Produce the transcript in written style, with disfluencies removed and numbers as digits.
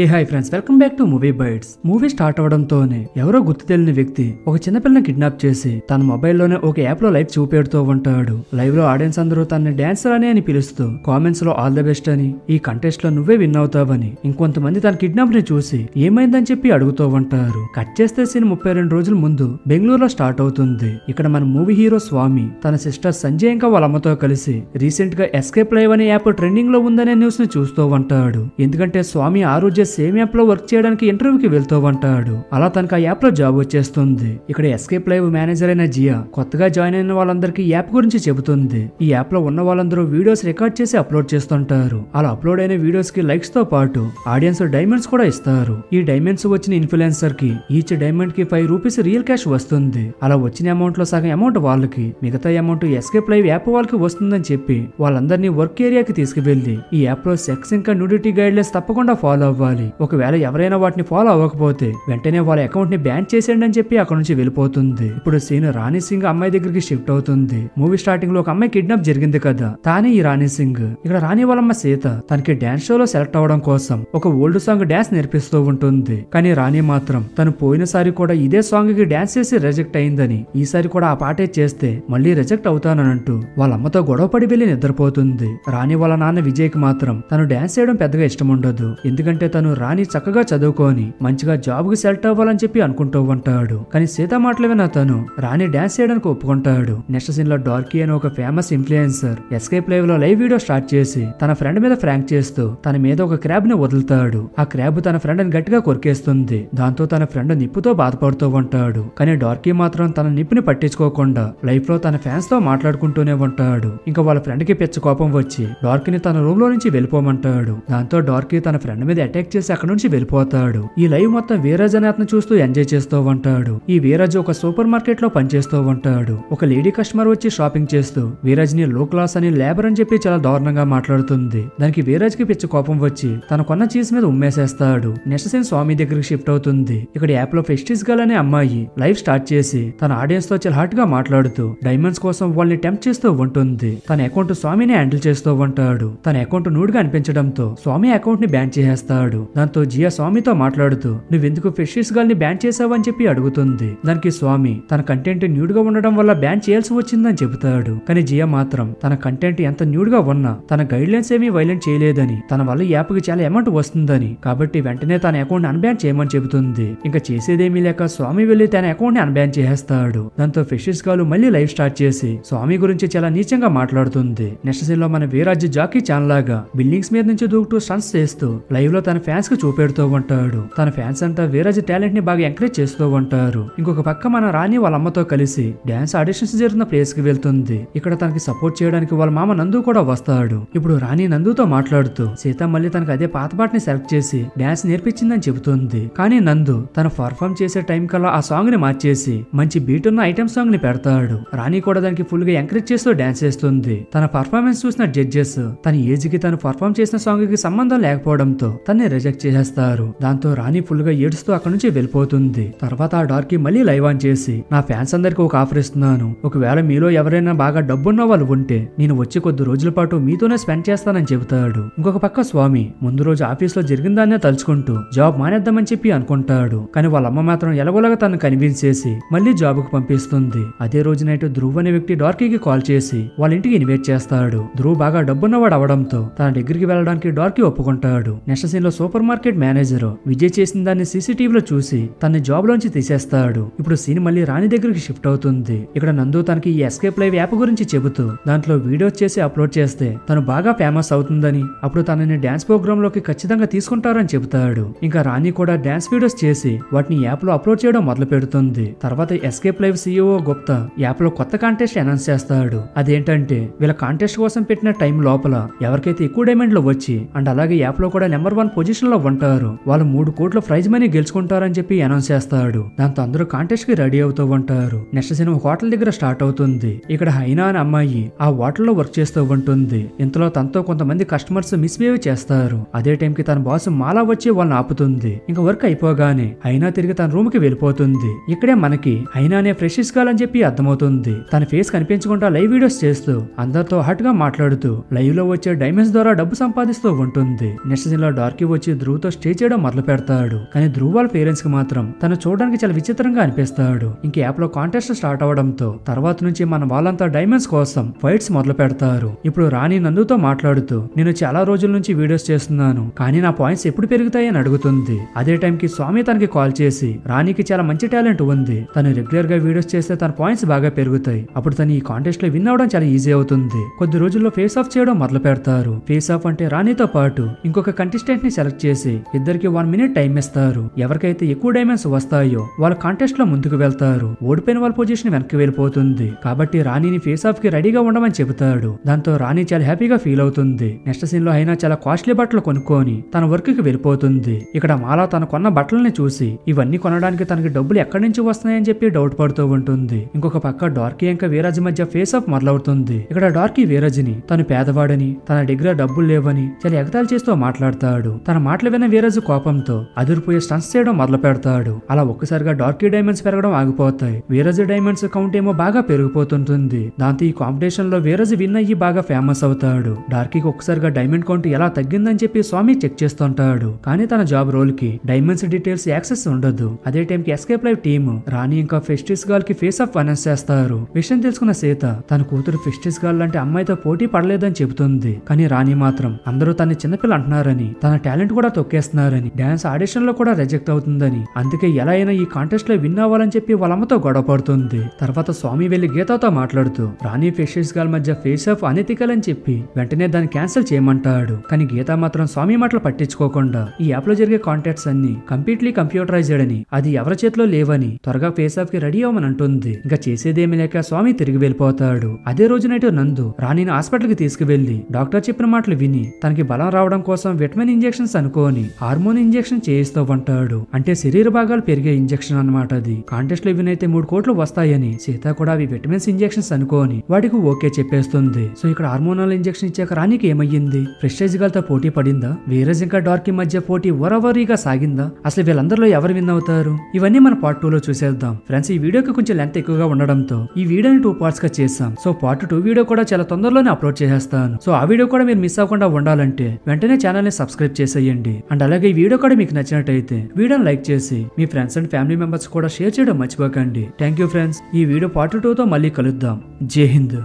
A hi friends, welcome back to movie bytes. Movie start అవడంతోనే ఎవరో గుర్తు తెలియని వ్యక్తి ఒక చిన్నపిల్లని కిడ్నాప్ చేసి తన మొబైల్లోనే ఒక యాప్ లో లైవ్ చూపెడుతూ ఉంటాడు. లైవ్ లో ఆడియన్స్ అందరూ తనని డాన్సర్ అని పిలుస్తూ కామెంట్స్ లో ఆల్ ద బెస్ట్ అని, ఈ కంటెస్ట్ లో నువ్వే విన్ అవుతావని, ఇంకొంతమంది తన కిడ్నాప్ ని చూసి ఏమైందని చెప్పి అడుగుతూ ఉంటారు. కట్ చేస్తే సీన్ 32 రోజుల ముందు బెంగళూరులో స్టార్ట్ అవుతుంది. ఇక్కడ మన మూవీ హీరో స్వామి తన సిస్టర్ సంజయ్ ఇంకా వాళ్ళ అమ్మతో కలిసి రీసెంట్ గా ఎస్కేప్ లైవ్ అనే యాప్ ట్రెండింగ్ లో ఉందనే న్యూస్ ని చూస్తూ ఉంటాడు. ఎందుకంటే స్వామి ఆ రోజే సేమ్ యాప్ లో వర్క్ చేయడానికి ఇంటర్వ్యూకి వెళ్తూ ఉంటాడు. అలా తనకు ఆ యాప్ లో జాబ్ వచ్చేస్తుంది. ఇక్కడ ఎస్కేప్ లైవ్ మేనేజర్ అయిన జియా కొత్తగా జాయిన్ అయిన వాళ్ళందరికీ ఈ యాప్ గురించి చెబుతుంది. ఈ యాప్ లో ఉన్న వాళ్ళందరూ వీడియోస్ రికార్డ్ చేసి అప్లోడ్ చేస్తుంటారు. అలా అప్లోడ్ అయిన వీడియోస్ కి లైక్స్ తో పాటు ఆడియన్స్ డైమండ్స్ కూడా ఇస్తారు. ఈ డైమండ్స్ వచ్చిన ఇన్ఫ్లుయెన్సర్ కి ఈచ్ డైమండ్ కి 5 రూపీస్ రియల్ క్యాష్ వస్తుంది. అలా వచ్చిన అమౌంట్ లో సగం అమౌంట్ వాళ్ళకి, మిగతా అమౌంట్ ఎస్కేప్ లైవ్ యాప్ వాళ్ళకి వస్తుందని చెప్పి వాళ్ళందరినీ వర్క్ ఏరియాకి తీసుకువెళ్లి ఈ యాప్ లో సెక్స్ ఇంకా న్యూడిటీ గైడ్ లైన్స్ తప్పకుండా ఫాలో అవ్వాలి. ఒకవేళ ఎవరైనా వాటిని ఫాలో అవ్వకపోతే వెంటనే వాళ్ళ అకౌంట్ ని బ్యాన్ చేసేయండి అని చెప్పి అక్కడ నుంచి వెళ్ళిపోతుంది. ఇప్పుడు సీన్ రాణి సింగ్ అమ్మాయి దగ్గరికి షిఫ్ట్ అవుతుంది. మూవీ స్టార్టింగ్ లో ఒక అమ్మాయి కిడ్నాప్ జరిగింది కదా, తానే ఈ రాణి సింగ్. ఇక్కడ రాణి వాళ్ళమ్మ సీత తనకి డాన్స్ షోలో సెలెక్ట్ అవడం కోసం ఒక ఓల్డ్ సాంగ్ డాన్స్ నేర్పిస్తూ ఉంటుంది. కానీ రాణి మాత్రం తను పోయినసారి కూడా ఇదే సాంగ్ కి డాన్స్ చేసి రిజెక్ట్ అయిందని, ఈసారి కూడా ఆ పాటే చేస్తే మళ్ళీ రిజెక్ట్ అవుతానంటూ వాళ్ళ అమ్మతో గొడవపడి వెళ్లి నిద్రపోతుంది. రాణి వాళ్ళ నాన్న విజయ్ కి మాత్రం తను డాన్స్ చేయడం పెద్దగా ఇష్టం ఉండదు. ఎందుకంటే తను రాణి చక్కగా చదువుకొని మంచిగా జాబ్ కి సెలెక్ట్ అవ్వాలని చెప్పి అనుకుంటూ ఉంటాడు. కానీ సీత మాటలు విన్న తను రాణి డాన్స్ చేయడానికి ఒప్పుకుంటాడు. నెక్స్ట్ సీన్ లో డార్కీ అని ఒక ఫేమస్ ఇన్ఫ్లుయెన్సర్ ఎస్కేప్ లైవ్ లో లైవ్ వీడియో స్టార్ట్ చేసి తన ఫ్రెండ్ మీద ఫ్రాంక్ చేస్తూ తన మీద ఒక క్రాబ్ ని వదులుతాడు. ఆ క్రాబ్ తన ఫ్రెండ్ ని గట్టిగా కొరికేస్తుంది. దాంతో తన ఫ్రెండ్ నిప్పుతో బాధపడుతూ ఉంటాడు. కానీ డార్కీ మాత్రం తన నిప్పుని పట్టించుకోకుండా లైఫ్ లో తన ఫ్యాన్స్ తో మాట్లాడుకుంటూనే ఉంటాడు. ఇంకా వాళ్ళ ఫ్రెండ్ కి పిచ్చ కోపం వచ్చి డార్కీని తన రూమ్ లో నుంచి వెళ్ళిపోమంటాడు. దాంతో డార్కీ తన ఫ్రెండ్ మీద అటాక్ చేసి అక్కడ నుంచి వెళ్ళిపోతాడు. ఈ లైవ్ మొత్తం వీరాజ్ అనే అతను చూస్తూ ఎంజాయ్ చేస్తూ ఉంటాడు. ఈ వీరాజ్ ఒక సూపర్ మార్కెట్ లో పనిచేస్తూ ఉంటాడు. ఒక లేడీ కస్టమర్ వచ్చి షాపింగ్ చేస్తూ వీరాజ్ ని లో క్లాస్ అని లేబర్ అని చెప్పి చాలా దారుణంగా మాట్లాడుతుంది. దానికి వీరాజ్ కి పిచ్చ కోపం వచ్చి తన కొన్న చీజ్ మీద ఉమ్మేసేస్తాడు. నెక్స్ట్ సీన్ స్వామి దగ్గరికి షిఫ్ట్ అవుతుంది. ఇక్కడ యాప్ లో ఫెస్టిస్ గర్ల్ అనే అమ్మాయి లైవ్ స్టార్ట్ చేసి తన ఆడియన్స్ తో చాలా హాట్ గా మాట్లాడుతూ డైమండ్స్ కోసం వాళ్ళని టెంప్ట్ చేస్తూ ఉంటుంది. తన అకౌంట్ స్వామిని హ్యాండిల్ చేస్తూ ఉంటాడు. తన అకౌంట్ నూడ్ గా అనిపించడంతో స్వామి అకౌంట్ ని బ్యాన్ చేసేస్తాడు. దాంతో జియా స్వామితో మాట్లాడుతూ నువ్వెందుకు ఫెస్టిస్ గర్ల్ ని బ్యాన్ చేసావని చెప్పి అడుగుతుంది. దానికి స్వామి తన కంటెంట్ న్యూడ్ గా ఉండడం వల్ల బ్యాన్ చేయాల్సి వచ్చిందని చెబుతాడు. కానీ జియా మాత్రం తన కంటెంట్ ఎంత న్యూడ్ గా ఉన్నా తన గైడ్ లైన్స్ ఏమీ వైలెంట్ చేయలేదని, తన వల్ల యాప్ కి చాలా అమౌంట్ వస్తుందని, కాబట్టి వెంటనే తన అకౌంట్ అన్బ్యాన్ చేయమని చెబుతుంది. ఇంకా చేసేదేమీ లేక స్వామి వెళ్లి తన అకౌంట్ ని అన్బ్యాన్ చేసేస్తాడు. దాంతో ఫెస్టిస్ గర్ల్ మళ్ళీ లైవ్ స్టార్ట్ చేసి స్వామి గురించి చాలా నీచంగా మాట్లాడుతుంది. నెక్స్ట్ సీన్ లో మన వీరాజ్ జాకీ చాన్ లాగా బిల్డింగ్స్ మీద నుంచి దూకుతూ స్టంట్స్ చేస్తూ లైవ్ లో తన ఫ్యాన్స్ కి చూపెడుతూ ఉంటాడు. తన ఫ్యాన్స్ అంతా వీరాజ్ టాలెంట్ ని బాగా ఎంకరేజ్ చేస్తూ ఉంటారు. ఇంకొక పక్క మన రాణి వాళ్ళ అమ్మతో కలిసి డాన్స్ ఆడిషన్స్ జరుగుతున్న ప్లేస్ కి వెళ్తుంది. ఇక్కడ తనకి సపోర్ట్ చేయడానికి వాళ్ళ మామ నందు కూడా వస్తాడు. ఇప్పుడు రాణి నందుతో మాట్లాడుతూ సీత మళ్ళీ తనకు అదే పాత పాటని సెలెక్ట్ చేసి డాన్స్ నేర్పించిందని చెబుతుంది. కానీ నందు తను పర్ఫార్మ్ చేసే టైం కల్లా ఆ సాంగ్ ని మార్చేసి మంచి బీట్ ఉన్న ఐటమ్ సాంగ్ ని పెడతాడు. రాణి కూడా దానికి ఫుల్ గా ఎంకరేజ్ చేస్తూ డాన్స్ చేస్తుంది. తన పర్ఫార్మెన్స్ చూసిన జడ్జెస్ తన ఏజ్ కి తను పర్ఫార్మ్ చేసిన సాంగ్ కి సంబంధం లేకపోవడంతో తన్ని రిజెక్ట్ చేసేస్తారు. దాంతో రాణి ఫుల్ గా ఏడుస్తూ అక్కడ నుంచి వెళ్ళిపోతుంది. తర్వాత ఆ డార్కీ మళ్ళీ లైవ్ ఆన్ చేసి నా ఫ్యాన్స్ అందరికి ఒక ఆఫర్ ఇస్తున్నాను. ఒకవేళ మీలో ఎవరైనా బాగా డబ్బున్న వాళ్ళు ఉంటే నేను వచ్చి కొద్ది రోజుల పాటు మీతోనే స్పెండ్ చేస్తానని చెబుతాడు. ఇంకొక పక్క స్వామి ముందు రోజు ఆఫీస్ లో జరిగిందాన్నే తలుచుకుంటూ జాబ్ మానేద్దామని చెప్పి అనుకుంటాడు. కానీ వాళ్ళ అమ్మ మాత్రం ఎలాగోలాగా తను కన్విన్స్ చేసి మళ్ళీ జాబ్ కు పంపిస్తుంది. అదే రోజు నైట్ ధ్రువ్ అనే వ్యక్తి డార్కీకి కాల్ చేసి వాళ్ళ ఇంటికి ఇన్వైట్ చేస్తాడు. ధ్రువ్ బాగా డబ్బున్నవాడు అవడంతో తన దగ్గరికి వెళ్ళడానికి డార్కీ ఒప్పుకుంటాడు. నెక్స్ట్ సీన్ లో సూపర్ మార్కెట్ మేనేజర్ విజయ్ చేసిన దాన్ని సీసీటీవీలో చూసి తన జాబ్ లోంచి తీసేస్తాడు. ఇప్పుడు సీన్ మళ్ళీ రాణి దగ్గరికి షిఫ్ట్ అవుతుంది. ఇక్కడ నందు తనకి ఈ ఎస్కేప్ లైవ్ యాప్ గురించి చెబుతూ దాంట్లో వీడియోస్ చేసి అప్లోడ్ చేస్తే తను బాగా ఫేమస్ అవుతుందని, అప్పుడు తనని డాన్స్ ప్రోగ్రామ్ లోకి ఖచ్చితంగా తీసుకుంటారని చెబుతాడు. ఇంకా రాణి కూడా డాన్స్ వీడియోస్ చేసి వాటిని యాప్ లో అప్లోడ్ చేయడం మొదలు పెడుతుంది. తర్వాత escape live CEO Gupta app లో కొత్త కాంటెస్ట్ అనౌన్స్ చేస్తాడు. అదేంటంటే వీళ్ళ కాంటెస్ట్ కోసం పెట్టిన టైం లోపల ఎవరికైతే ఎక్కువ డైమండ్లు వచ్చి అండ్ అలాగే యాప్ లో కూడా నెంబర్ 1 పొజిషన్ లో ఉంటారు వాళ్ళు 3 కోట్ల ప్రైజ్ మనీ గెలుచుకుంటారని చెప్పి అనౌన్స్ చేస్తాడు. దాంతో అందరూ కాంటెస్ట్ కి రెడీ అవుతూ ఉంటారు. నెక్స్ట్ సీన్ హోటల్ దగ్గర స్టార్ట్ అవుతుంది. ఇక్కడ హైనా అనే అమ్మాయి ఆ హోటల్ లో వర్క్ చేస్తూ ఉంటుంది. ఇంతలో తనతో కొంతమంది కస్టమర్స్ మిస్బిహేవ్ చేస్తారు. అదే టైం కి తన బాస్ మాలా వచ్చి వాళ్ళని ఆపుతుంది. ఇంకా వర్క్ అయిపోగానే హైనా తిరిగి తన రూమ్ కి వెళ్ళిపోతుంది. ఇక్కడే మనకి హైనా అనే ఫ్రెషెస్ గర్ల్ అని చెప్పి అర్థమవుతుంది. తన ఫేస్ కనిపించకుండా లైవ్ వీడియోస్ చేస్తూ అందరితో హాట్ గా మాట్లాడుతూ లైవ్ లో వచ్చే డైమండ్స్ ద్వారా డబ్బు సంపాదిస్తూ ఉంటుంది. నెక్స్ట్ సీన్ లో డార్కీ వచ్చి ధ్రువ్తో స్టే చేయడం మొదలు పెడతాడు. కానీ ధ్రువ్ వాళ్ళ పేరెంట్స్ కి మాత్రం తను చూడడానికి చాలా విచిత్రంగా అనిపిస్తాడు. ఇంక యాప్ లో కాంటెస్ట్ స్టార్ట్ అవడంతో తర్వాత నుంచి మన వాళ్ళంతా డైమండ్స్ కోసం ఫైట్స్ మొదలు పెడతారు. ఇప్పుడు రాణి నందుతో మాట్లాడుతూ నేను చాలా రోజుల నుంచి వీడియోస్ చేస్తున్నాను, కానీ నా పాయింట్స్ ఎప్పుడు పెరుగుతాయని అడుగుతుంది. అదే టైంకి స్వామి తనకి కాల్ చేసి రాణికి చాలా మంచి టాలెంట్ ఉంది, తను రెగ్యులర్ గా వీడియోస్ చేస్తే తన పాయింట్స్ బాగా పెరుగుతాయి, అప్పుడు తను ఈ కాంటెస్ట్ లో విన్ అవడం చాలా ఈజీ అవుతుంది. కొద్ది రోజుల్లో ఫేస్ ఆఫ్ చేయడం మొదలు పెడతారు. ఫేస్ ఆఫ్ అంటే రాణితో పాటు ఇంకొక కంటెస్టెంట్ ని సెలెక్ట్ చేసి ఇద్దరికి 1 minute టైం ఇస్తారు. ఎవరికైతే ఎక్కువ డైమండ్స్ వస్తాయో వాళ్ళ కాంటెస్ట్ లో ముందుకు వెళ్తారు. ఓడిపోయిన వాళ్ళ పొజిషన్ వెనక్కి వెళ్ళిపోతుంది. కాబట్టి రాణిని ఫేస్ ఆఫ్ కి రెడీగా ఉండమని చెబుతాడు. దాంతో రాణి చాలా హ్యాపీగా ఫీల్ అవుతుంది. నెక్స్ట్ సీన్ లో అయినా చాలా కాస్ట్లీ బట్టలు కొనుక్కొని తన వర్క్ కి వెళ్ళిపోతుంది. ఇక్కడ మాలా తన కొన్న బట్టలని చూసి ఇవన్నీ కొనడానికి తనకి డబ్బులు ఎక్కడి నుంచి వస్తున్నాయని చెప్పి డౌట్ పడుతూ ఉంటుంది. ఇంకొక పక్క డార్కీ ఇంకా వీరాజ్ మధ్య ఫేస్ ఆఫ్ మొదలవుతుంది. ఇక్కడ డార్కీ వీరాజ్ని తను పేదవాడని తన దగ్గర డబ్బులు లేవని చాలా ఎగతాళి చేస్తూ మాట్లాడతాడు. తన మాటలు విన్న వీరాజు కోపంతో అదిరిపోయే స్టన్స్ చేయడం మొదలు పెడతాడు. అలా ఒక్కసారిగా డార్కీ డైమండ్స్ పెరగడం ఆగిపోతాయి. వీరాజు డైమండ్స్ కౌంట్ ఏమో బాగా పెరిగిపోతుంటుంది. దాంతో ఈ కాంపిటీషన్ లో వీరాజు విన్ అయ్యి బాగా ఫేమస్ అవుతాడు. డార్కీకి ఒక్కసారిగా డైమండ్ కౌంట్ ఎలా తగ్గిందని చెప్పి స్వామి చెక్ చేస్తుంటాడు. కానీ తన జాబ్ రోల్ కి డైమండ్స్ డీటెయిల్స్ యాక్సెస్ ఉండదు. అదే టైం కి ఎస్కేప్ లైవ్ టీమ్ రాణి ఇంకా ఫెస్టిస్ గాల్ కి ఫేస్ ఆఫ్ ఫైనాన్స్ చేస్తారు. విషయం తెలుసుకున్న సీత తన కూతురు ఫెస్టిస్ గాల్ లాంటి అమ్మాయితో పోటీ పడలేదని చెబుతుంది. కానీ రాణి మాత్రం అందరూ తన చిన్నపిల్ల అంటున్నారని తన టాలెంట్ కూడా తొక్కేస్తున్నారని డాన్స్ ఆడిషన్ లో కూడా రిజెక్ట్ అవుతుందని అందుకే ఎలా అయినా ఈ కాంటెస్ట్ లో విన్ అవ్వాలని చెప్పి వాళ్ళ అమ్మతో గొడవ పడుతుంది. తర్వాత స్వామి వెళ్లి గీతతో మాట్లాడుతూ రాణి ఫెస్టిస్ గాల్ మధ్య ఫేస్ ఆఫ్ అనెతికల్ అని చెప్పి వెంటనే దాన్ని క్యాన్సిల్ చేయమంటాడు. కానీ గీత మాత్రం స్వామి మాటలు పట్టించుకోకుండా ఈ యాప్ లో జరిగే కాంటాక్ట్స్ అన్ని కంప్లీట్లీ కంప్యూటరైజ్డ్ అని అది ఎవరి చేతిలో లేవని త్వరగా ఫేస్ ఆఫ్ కి రెడీ అవ్వమని అంటుంది. ఇంకా చేసేదేమీ లేక స్వామి తిరిగి వెళ్ళిపోతాడు. అదే రోజు నైట్ నందు రాణిని హాస్పిటల్ కి తీసుకువెళ్లి డాక్టర్ చెప్పిన మాటలు విని తనకి బలం రావడం కోసం విటమిన్ ఇంజెక్షన్స్ అనుకోని హార్మోన్ ఇంజెక్షన్ చేయిస్తూ ఉంటాడు. అంటే శరీర భాగాలు పెరిగే ఇంజెక్షన్ అన్నమాట. అది కాంటెస్ట్ లో వినైతే 3 కోట్లు వస్తాయని సీత కూడా అవి విటమిన్స్ ఇంజెక్షన్స్ అనుకోని వాటికి ఓకే చెప్పేస్తుంది. సో ఇక్కడ హార్మోనల్ ఇంజెక్షన్ ఇచ్చాక రాణికి ఏమయ్యింది? ప్రెస్టేజ్ గాల్తో పోటీ పడిందా? వీరజ్ ఇంకా డార్కీ మధ్య పోటీ ఓరవరీగా సాగిందా? అసలు వీళ్ళందరిలో ఎవరు విన్ అవుతారు? ఇవన్నీ మన పార్ట్ 2 లో చూసేద్దాం. ఫ్రెండ్స్, ఈ వీడియోకి కొంచెం లెంత్ ఎక్కువగా ఉండడంతో ఈ వీడియోని 2 parts గా చేసాం. సో పార్ట్ 2 వీడియో కూడా చాలా తొందరలోనే అప్లోడ్ చేసేస్తాను. సో ఆ వీడియో కూడా మీరు మిస్ అవ్వకుండా ఉండాలంటే వెంటనే ఛానల్ ని సబ్స్క్రైబ్ చేసేయండి. అండ్ అలాగే ఈ వీడియో కూడా మీకు నచ్చినట్టయితే వీడియోని లైక్ చేసి మీ ఫ్రెండ్స్ అండ్ ఫ్యామిలీ మెంబర్స్ కూడా షేర్ చేయడం మర్చిపోకండి. Thank you friends. ఈ వీడియో పార్ట్ 2 తో మళ్ళీ కలుద్దాం. జై హింద్.